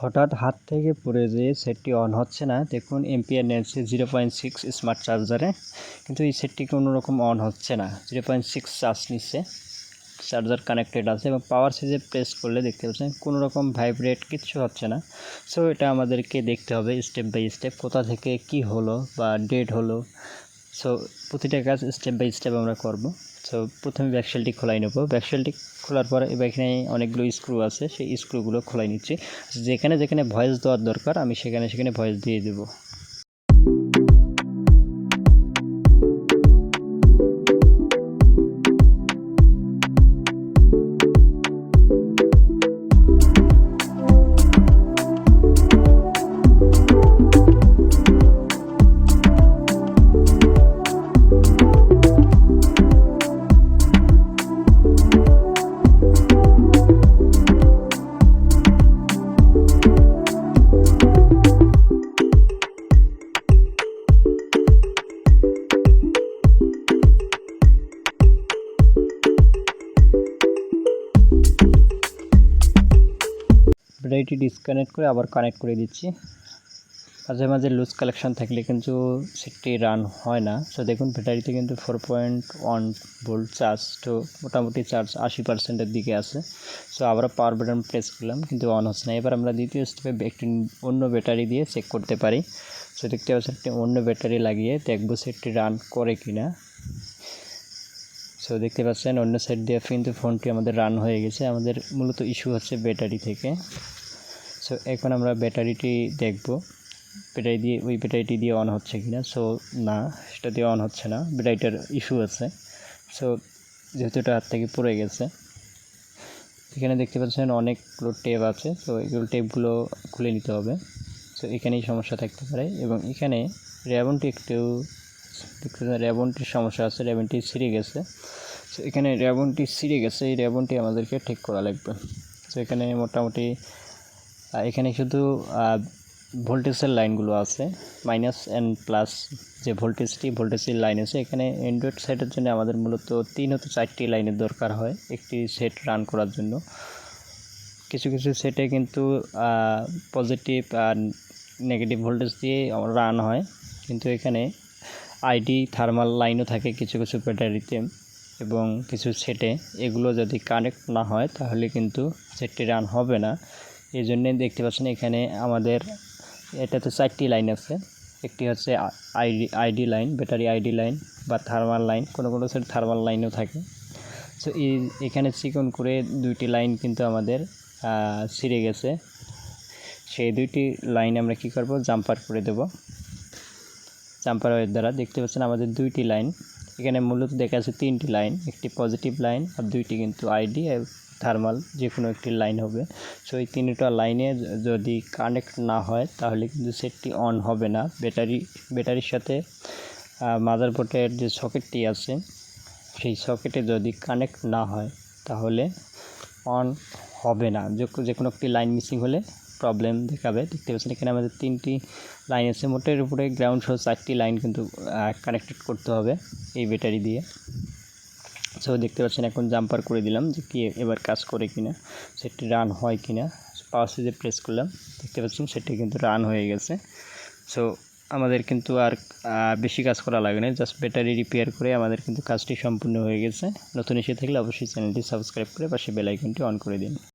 হঠাৎ হাত থেকে পড়ে যেয়ে সেটটি অন হচ্ছে না। দেখুন এম্পিয়ার নিয়েছে 0.6 স্মার্ট চার্জারে, কিন্তু এই সেটটি কোনো রকম অন হচ্ছে না। 0.6 চার্জ নিচ্ছে, চার্জার কানেক্টেড আছে এবং পাওয়ার সুইচে প্রেস করলে দেখতে পাচ্ছেন কোনো রকম ভাইব্রেট কিচ্ছু হচ্ছে না। সো এটা আমাদেরকে দেখতে হবে স্টেপ বাই স্টেপ কোথা থেকে কি হলো বা ডেড হলো। সো প্রতিটা কাজ স্টেপ বাই স্টেপ আমরা করব। সো প্রথমে ব্যাকশেলটি খোলাই নেব। ব্যাকশেলটি খোলার পর এখানে অনেকগুলো স্ক্রু আছে, সেই স্ক্রুগুলো খোলাই নিচ্ছি। যেখানে যেখানে ভয়েস দেওয়ার দরকার আমি সেখানে সেখানে ভয়েস দিয়ে দেবো। ব্যাটারিটি ডিসকানেক্ট করে আবার কানেক্ট করে দিচ্ছি। মাঝে মাঝে লুজ কালেকশন থাকলে কিন্তু সেটটি রান হয় না। সো দেখুন ব্যাটারিতে কিন্তু 4.1 ভোল্ট চার্জ, তো মোটামুটি চার্জ 80%-এর দিকে আছে। সো আবার পাওয়ার বাটন প্রেস করলাম কিন্তু অন হচ্ছে না। এবার আমরা দ্বিতীয় স্টেপে একটি অন্য ব্যাটারি দিয়ে চেক করতে পারি। সো দেখতে পাচ্ছি একটি অন্য ব্যাটারি লাগিয়ে দেখবো সেটটি রান করে কিনা। সো দেখতে পাচ্ছেন অন্য সাইড দিয়ে কিন্তু ফোনটি আমাদের রান হয়ে গেছে। আমাদের মূলত ইস্যু হচ্ছে ব্যাটারি থেকে। সো এখন আমরা ব্যাটারিটি দেখব, ব্যাটারিটি দিয়ে অন হচ্ছে কিনা। সো না, সেটা দিয়ে অন হচ্ছে না, ব্যাটারিটার ইস্যু আছে। সো যেহেতু এটা হাত থেকে পড়ে গেছে, এখানে দেখতে পাচ্ছেন অনেকগুলো টেপ আছে। তো এগুলো টেপগুলো খুলে নিতে হবে। সো এখানেই সমস্যা থাকতে পারে এবং এখানে র্যাবনটি একটু দেখতে পাচ্ছেন র্যাবনটির সমস্যা আছে, র্যাবনটি ছিঁড়ে গেছে। সো এখানে র্যাবনটি ছিঁড়ে গেছে, এই র্যাবনটি আমাদেরকে ঠিক করা লাগবে। সো এখানে মোটামুটি এখানে শুধু ভোল্টেজের লাইনগুলো আছে, মাইনাস অ্যান্ড প্লাস যে ভোল্টেজের লাইন আছে। এখানে অ্যান্ড্রয়েড সেটের জন্য আমাদের মূলত 3 হতে 4টি লাইনের দরকার হয় একটি সেট রান করার জন্য। কিছু কিছু সেটে কিন্তু পজিটিভ আর নেগেটিভ ভোল্টেজ দিয়ে রান হয়, কিন্তু এখানে আইডি থার্মাল লাইনও থাকে কিছু কিছু ব্যাটারিতে এবং কিছু সেটে। এগুলো যদি কানেক্ট না হয় তাহলে কিন্তু সেটটি রান হবে না। এই জন্যে দেখতে পাচ্ছেন এখানে আমাদের এটাতে 4টি লাইন আছে। একটি হচ্ছে ID line, battery ID line বা থার্মাল লাইন, কোনো কোনো সেট থার্মাল লাইনও থাকে। সো এখানে চিকন করে 2টি লাইন কিন্তু আমাদের ছিঁড়ে গেছে। সেই 2টি লাইন আমরা কি করব, জাম্পার করে দেব। জাম্পার ওয়ের দ্বারা দেখতে পাচ্ছেন আমাদের 2টি লাইন। এখানে মূলত দেখা যাচ্ছে 3টি লাইন, একটি পজিটিভ লাইন আর 2টি কিন্তু আইডি থার্মাল যে কোনো একটি লাইন হবে। সো এই 3টা লাইনে যদি কানেক্ট না হয় তাহলে কিন্তু সেটটি অন হবে না। ব্যাটারির সাথে মাদারবোর্ডের যে সকেটটি আছে সেই সকেটে যদি কানেক্ট না হয় তাহলে অন হবে না। যে কোনো একটি লাইন মিসিং হলে প্রবলেম দেখাবে। দেখতে পাচ্ছেন এখানে আমাদের 3টি লাইন আছে, মোটের উপরে গ্রাউন্ড সহ 4টি লাইন কিন্তু কানেক্টেড করতে হবে এই ব্যাটারি দিয়ে। সো দেখতে পাচ্ছেন এখন জাম্পার করে দিলাম যে কি এবার কাজ করে কিনা, সেটি রান হয় কিনা। পাওয়ার সুইচে প্রেস করলাম, দেখতে পাচ্ছেন সেটি কিন্তু রান হয়ে গেছে। সো আমাদের কিন্তু আর বেশি কাজ করা লাগে না, জাস্ট ব্যাটারি রিপেয়ার করে আমাদের কিন্তু কাজটি সম্পূর্ণ হয়ে গেছে। নতুন এসে থাকলে অবশ্যই চ্যানেলটি সাবস্ক্রাইব করে পাশে বেল আইকনটি অন করে দিন।